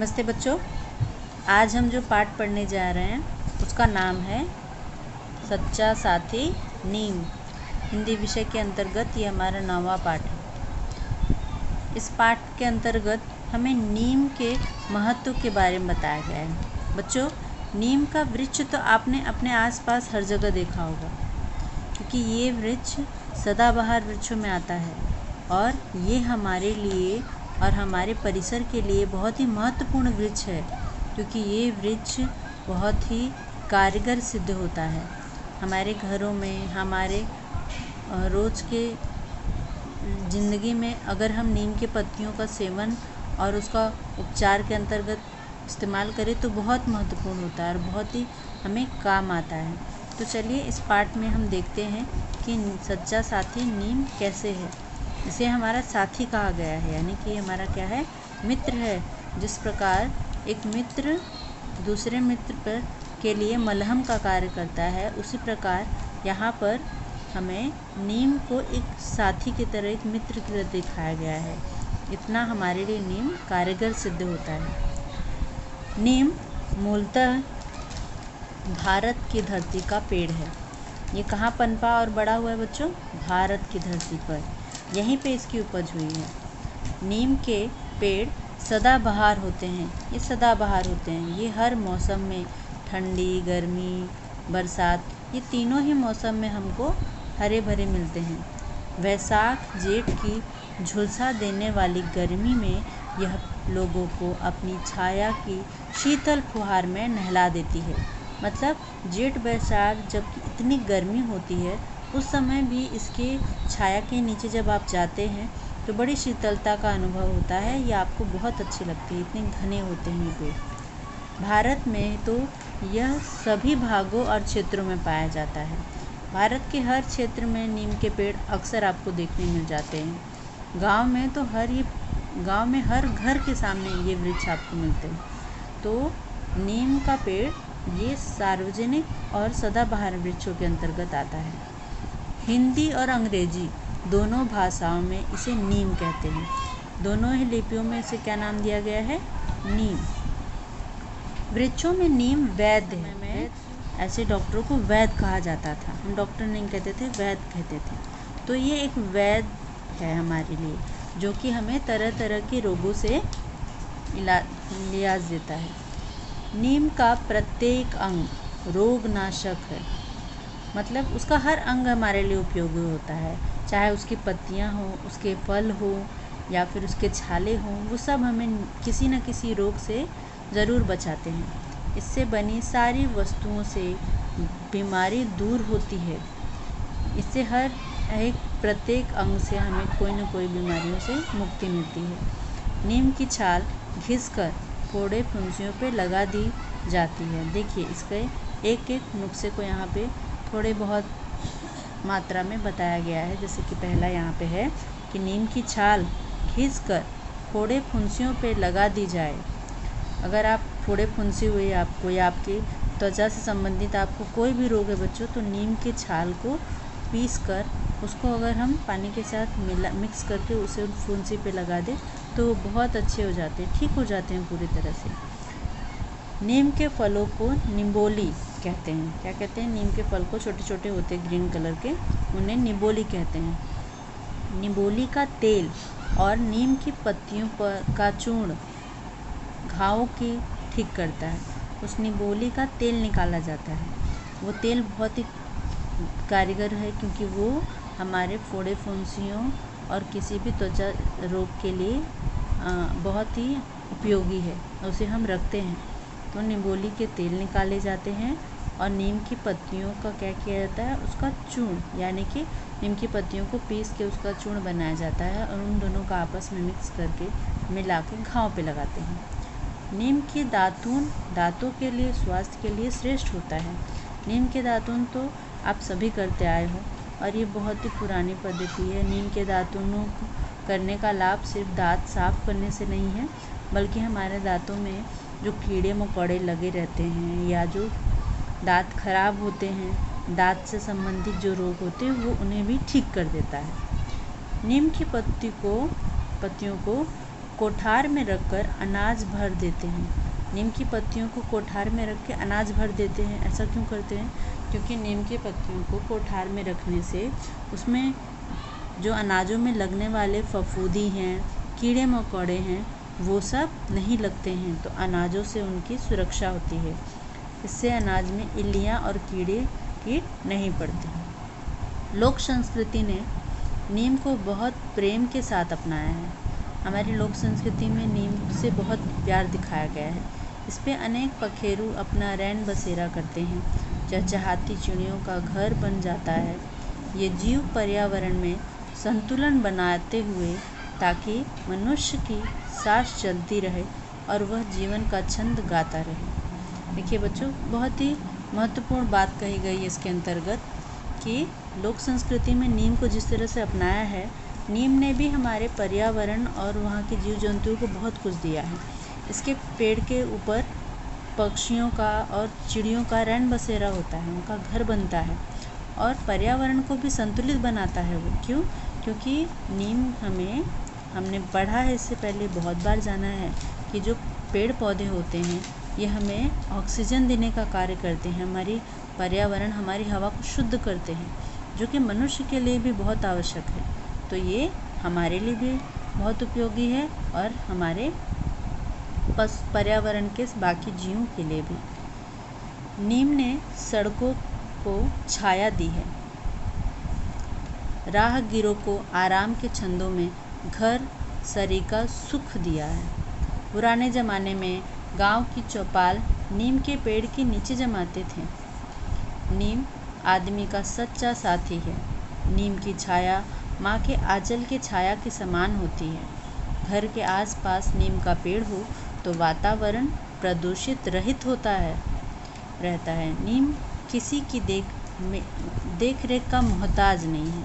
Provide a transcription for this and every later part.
नमस्ते बच्चों, आज हम जो पाठ पढ़ने जा रहे हैं उसका नाम है सच्चा साथी नीम। हिंदी विषय के अंतर्गत ये हमारा 9वां पाठ है। इस पाठ के अंतर्गत हमें नीम के महत्व के बारे में बताया गया है। बच्चों, नीम का वृक्ष तो आपने अपने आसपास हर जगह देखा होगा, क्योंकि ये वृक्ष सदाबहार वृक्षों में आता है और ये हमारे लिए और हमारे परिसर के लिए बहुत ही महत्वपूर्ण वृक्ष है, क्योंकि ये वृक्ष बहुत ही कारगर सिद्ध होता है। हमारे घरों में, हमारे रोज़ के ज़िंदगी में अगर हम नीम के पत्तियों का सेवन और उसका उपचार के अंतर्गत इस्तेमाल करें तो बहुत महत्वपूर्ण होता है और बहुत ही हमें काम आता है। तो चलिए इस पाठ में हम देखते हैं कि सच्चा साथी नीम कैसे है। इसे हमारा साथी कहा गया है, यानी कि हमारा क्या है, मित्र है। जिस प्रकार एक मित्र दूसरे मित्र पर के लिए मलहम का कार्य करता है, उसी प्रकार यहाँ पर हमें नीम को एक साथी की तरह, एक मित्र की तरह दिखाया गया है। इतना हमारे लिए नीम कारगर सिद्ध होता है। नीम मूलतः भारत की धरती का पेड़ है। ये कहाँ पनपा और बड़ा हुआ है बच्चों? भारत की धरती पर, यहीं पे इसकी उपज हुई है। नीम के पेड़ सदाबहार होते हैं। ये सदाबहार होते हैं, ये हर मौसम में, ठंडी, गर्मी, बरसात, ये तीनों ही मौसम में हमको हरे भरे मिलते हैं। वैशाख जेठ की झुलसा देने वाली गर्मी में यह लोगों को अपनी छाया की शीतल फुहार में नहला देती है। मतलब जेठ बैसाख जब इतनी गर्मी होती है, उस समय भी इसके छाया के नीचे जब आप जाते हैं तो बड़ी शीतलता का अनुभव होता है। ये आपको बहुत अच्छी लगती है, इतने घने होते हैं ये पेड़। भारत में तो यह सभी भागों और क्षेत्रों में पाया जाता है। भारत के हर क्षेत्र में नीम के पेड़ अक्सर आपको देखने मिल जाते हैं। गांव में तो गांव में हर घर के सामने ये वृक्ष आपको मिलते हैं। तो नीम का पेड़ ये सार्वजनिक और सदाबहार वृक्षों के अंतर्गत आता है। हिंदी और अंग्रेजी दोनों भाषाओं में इसे नीम कहते हैं। दोनों ही लिपियों में इसे क्या नाम दिया गया है? नीम। वृक्षों में नीम वैद्य है। ऐसे डॉक्टरों को वैद्य कहा जाता था। हम डॉक्टर नहीं कहते थे, वैद्य कहते थे। तो ये एक वैद्य है हमारे लिए, जो कि हमें तरह तरह के रोगों से इलाज देता है। नीम का प्रत्येक अंग रोगनाशक है। मतलब उसका हर अंग हमारे लिए उपयोगी होता है, चाहे उसकी पत्तियां हो, उसके फल हो या फिर उसके छाले हों, वो सब हमें किसी न किसी रोग से ज़रूर बचाते हैं। इससे बनी सारी वस्तुओं से बीमारी दूर होती है। इससे हर एक प्रत्येक अंग से हमें कोई न कोई बीमारियों से मुक्ति मिलती है। नीम की छाल घिसकर फोड़े फुंसियों पे लगा दी जाती है। देखिए इसके एक एक नुस्खे को यहाँ पे थोड़े बहुत मात्रा में बताया गया है। जैसे कि पहला यहाँ पे है कि नीम की छाल घिसकर फोड़े फुंसियों पे लगा दी जाए। अगर आप फोड़े फुंसी हुए आपको या आपकी त्वचा से संबंधित आपको कोई भी रोग है बच्चों, तो नीम की छाल को पीस कर उसको अगर हम पानी के साथ मिक्स करके उसे फुंसी पे लगा दें तो वो बहुत अच्छे हो जाते हैं, ठीक हो जाते हैं पूरी तरह से। नीम के फलों को निबोली कहते हैं। क्या कहते हैं? नीम के फल को, छोटे छोटे होते हैं ग्रीन कलर के, उन्हें निबोली कहते हैं। निबोली का तेल और नीम की पत्तियों पर का चूर्ण घावों की ठीक करता है। उस निबोली का तेल निकाला जाता है। वो तेल बहुत ही कारगर है, क्योंकि वो हमारे फोड़े फुंसियों और किसी भी त्वचा रोग के लिए बहुत ही उपयोगी है। उसे हम रखते हैं तो निबोली के तेल निकाले जाते हैं और नीम की पत्तियों का क्या किया जाता है? उसका चूर्ण, यानी कि नीम की पत्तियों को पीस के उसका चूर्ण बनाया जाता है और उन दोनों का आपस में मिक्स करके मिला के घाव पे लगाते हैं। नीम की दातून दांतों के लिए, स्वास्थ्य के लिए श्रेष्ठ होता है। नीम के दातून तो आप सभी करते आए हो और ये बहुत ही पुरानी पद्धति है। नीम के दातूनों करने का लाभ सिर्फ दांत साफ करने से नहीं है, बल्कि हमारे दांतों में जो कीड़े मकोड़े लगे रहते हैं या जो दांत खराब होते हैं, दांत से संबंधित जो रोग होते हैं, वो उन्हें भी ठीक कर देता है। नीम की पत्तियों को कोठार में रखकर अनाज भर देते हैं। नीम की पत्तियों को कोठार में रख के अनाज भर देते हैं। ऐसा क्यों करते हैं? क्योंकि नीम की पत्तियों को कोठार में रखने से उसमें जो अनाजों में लगने वाले फफूंदी हैं, कीड़े मकोड़े हैं, वो सब नहीं लगते हैं, तो अनाजों से उनकी सुरक्षा होती है। इससे अनाज में इल्लियाँ और कीट नहीं पड़ते। लोक संस्कृति ने नीम को बहुत प्रेम के साथ अपनाया है। हमारी लोक संस्कृति में नीम से बहुत प्यार दिखाया गया है। इस पे अनेक पखेरू अपना रैन बसेरा करते हैं। चहचहाती चिड़ियों का घर बन जाता है। ये जीव पर्यावरण में संतुलन बनाते हुए ताकि मनुष्य की सांस चलती रहे और वह जीवन का छंद गाता रहे। देखिए बच्चों, बहुत ही महत्वपूर्ण बात कही गई है इसके अंतर्गत कि लोक संस्कृति में नीम को जिस तरह से अपनाया है, नीम ने भी हमारे पर्यावरण और वहाँ के जीव जंतुओं को बहुत कुछ दिया है। इसके पेड़ के ऊपर पक्षियों का और चिड़ियों का रैन बसेरा होता है, उनका घर बनता है और पर्यावरण को भी संतुलित बनाता है वो। क्यों? क्योंकि नीम हमने पढ़ा है इससे पहले बहुत बार जाना है कि जो पेड़ पौधे होते हैं ये हमें ऑक्सीजन देने का कार्य करते हैं, हमारी पर्यावरण, हमारी हवा को शुद्ध करते हैं, जो कि मनुष्य के लिए भी बहुत आवश्यक है। तो ये हमारे लिए भी बहुत उपयोगी है और हमारे पर्यावरण के बाकी जीवों के लिए भी। नीम ने सड़कों को छाया दी है, राहगीरों को आराम के छंदों में घर सरीका सुख दिया है। पुराने ज़माने में गांव की चौपाल नीम के पेड़ के नीचे जमाते थे। नीम आदमी का सच्चा साथी है। नीम की छाया माँ के आंचल के छाया के समान होती है। घर के आसपास नीम का पेड़ हो तो वातावरण प्रदूषित रहित रहता है। नीम किसी की देख रेख का मोहताज नहीं है।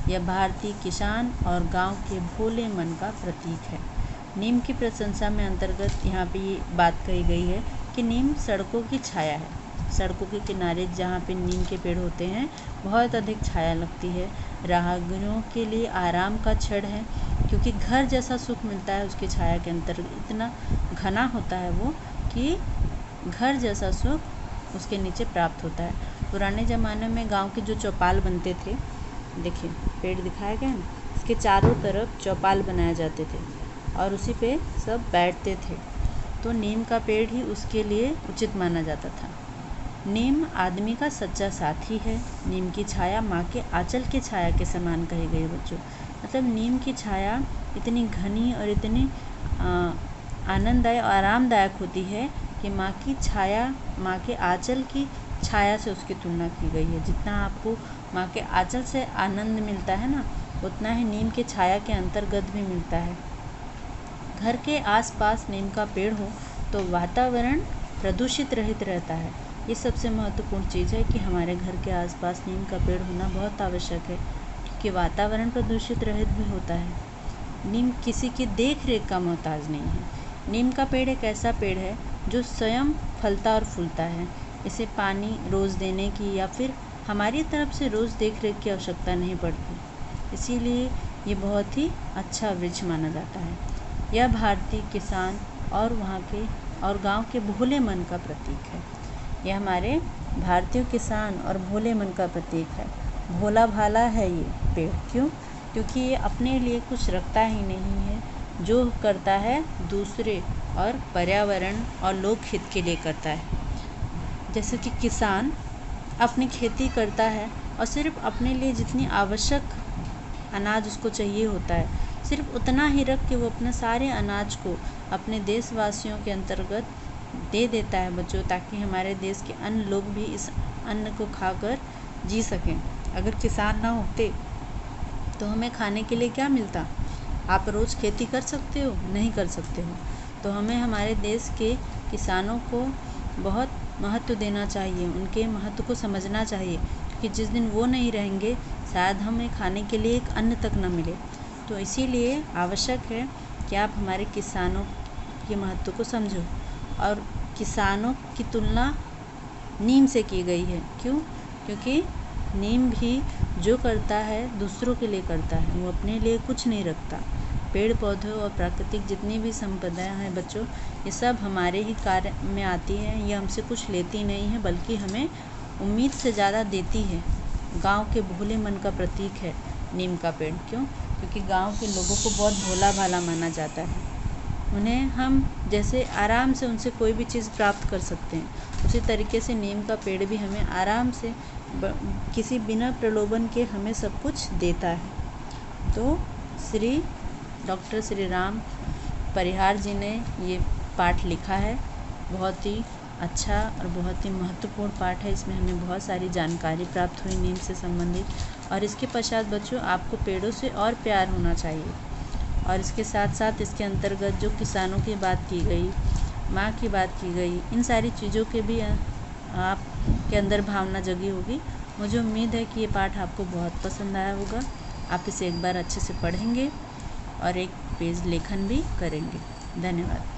यह भारतीय किसान और गांव के भोले मन का प्रतीक है। नीम की प्रशंसा में अंतर्गत यहाँ पे ये बात कही गई है कि नीम सड़कों की छाया है। सड़कों के किनारे जहाँ पे नीम के पेड़ होते हैं बहुत अधिक छाया लगती है। राहगीरों के लिए आराम का क्षण है, क्योंकि घर जैसा सुख मिलता है उसकी छाया के अंतर्गत। इतना घना होता है वो कि घर जैसा सुख उसके नीचे प्राप्त होता है। पुराने ज़माने में गांव के जो चौपाल बनते थे, देखिए पेड़ दिखाया गया है, इसके चारों तरफ चौपाल बनाए जाते थे और उसी पे सब बैठते थे, तो नीम का पेड़ ही उसके लिए उचित माना जाता था। नीम आदमी का सच्चा साथी है। नीम की छाया माँ के आंचल के छाया के समान कही गई बच्चों। मतलब नीम की छाया इतनी घनी और इतनी आनंददायक और आरामदायक होती है कि माँ की छाया, माँ के आंचल की छाया से उसकी तुलना की गई है। जितना आपको माँ के आंचल से आनंद मिलता है ना, उतना ही नीम के छाया के अंतर्गत भी मिलता है। घर के आसपास नीम का पेड़ हो तो वातावरण प्रदूषित रहित रहता है। ये सबसे महत्वपूर्ण चीज़ है कि हमारे घर के आसपास नीम का पेड़ होना बहुत आवश्यक है, क्योंकि वातावरण प्रदूषित रहित भी होता है। नीम किसी की देख रेख का मोहताज नहीं है। नीम का पेड़ एक ऐसा पेड़ है जो स्वयं फलता और फूलता है। इसे पानी रोज़ देने की या फिर हमारी तरफ से रोज़ देख रेख की आवश्यकता नहीं पड़ती, इसीलिए ये बहुत ही अच्छा वृक्ष माना जाता है। यह भारतीय किसान और वहाँ के और गांव के भोले मन का प्रतीक है। यह हमारे भारतीय किसान और भोले मन का प्रतीक है। भोला भाला है ये पेड़। क्यों? क्योंकि ये अपने लिए कुछ रखता ही नहीं है, जो करता है दूसरे और पर्यावरण और लोक हित के लिए करता है। जैसे कि किसान अपनी खेती करता है और सिर्फ अपने लिए जितनी आवश्यक अनाज उसको चाहिए होता है, सिर्फ उतना ही रख के वो अपने सारे अनाज को अपने देशवासियों के अंतर्गत दे देता है बच्चों, ताकि हमारे देश के अन्य लोग भी इस अन्न को खाकर जी सकें। अगर किसान ना होते तो हमें खाने के लिए क्या मिलता? आप रोज़ खेती कर सकते हो? नहीं कर सकते हो। तो हमें हमारे देश के किसानों को बहुत महत्व देना चाहिए, उनके महत्व को समझना चाहिए, क्योंकि जिस दिन वो नहीं रहेंगे शायद हमें खाने के लिए एक अन्न तक न मिले। तो इसीलिए आवश्यक है कि आप हमारे किसानों के महत्व को समझो। और किसानों की तुलना नीम से की गई है। क्यों? क्योंकि नीम भी जो करता है दूसरों के लिए करता है, वो अपने लिए कुछ नहीं रखता। पेड़ पौधों और प्राकृतिक जितनी भी संपदाएं हैं बच्चों, ये सब हमारे ही कार्य में आती हैं। ये हमसे कुछ लेती नहीं है बल्कि हमें उम्मीद से ज़्यादा देती है। गांव के भोले मन का प्रतीक है नीम का पेड़। क्यों? क्योंकि गांव के लोगों को बहुत भोला भाला माना जाता है। उन्हें हम जैसे आराम से उनसे कोई भी चीज़ प्राप्त कर सकते हैं, उसी तरीके से नीम का पेड़ भी हमें आराम से किसी बिना प्रलोभन के हमें सब कुछ देता है। तो डॉक्टर श्री राम परिहार जी ने ये पाठ लिखा है। बहुत ही अच्छा और बहुत ही महत्वपूर्ण पाठ है। इसमें हमें बहुत सारी जानकारी प्राप्त हुई नीम से संबंधित। और इसके पश्चात बच्चों आपको पेड़ों से और प्यार होना चाहिए। और इसके साथ साथ इसके अंतर्गत जो किसानों की बात की गई, माँ की बात की गई, इन सारी चीज़ों के भी आपके अंदर भावना जगी होगी। मुझे उम्मीद है कि ये पाठ आपको बहुत पसंद आया होगा। आप इसे एक बार अच्छे से पढ़ेंगे और एक पेज लेखन भी करेंगे। धन्यवाद।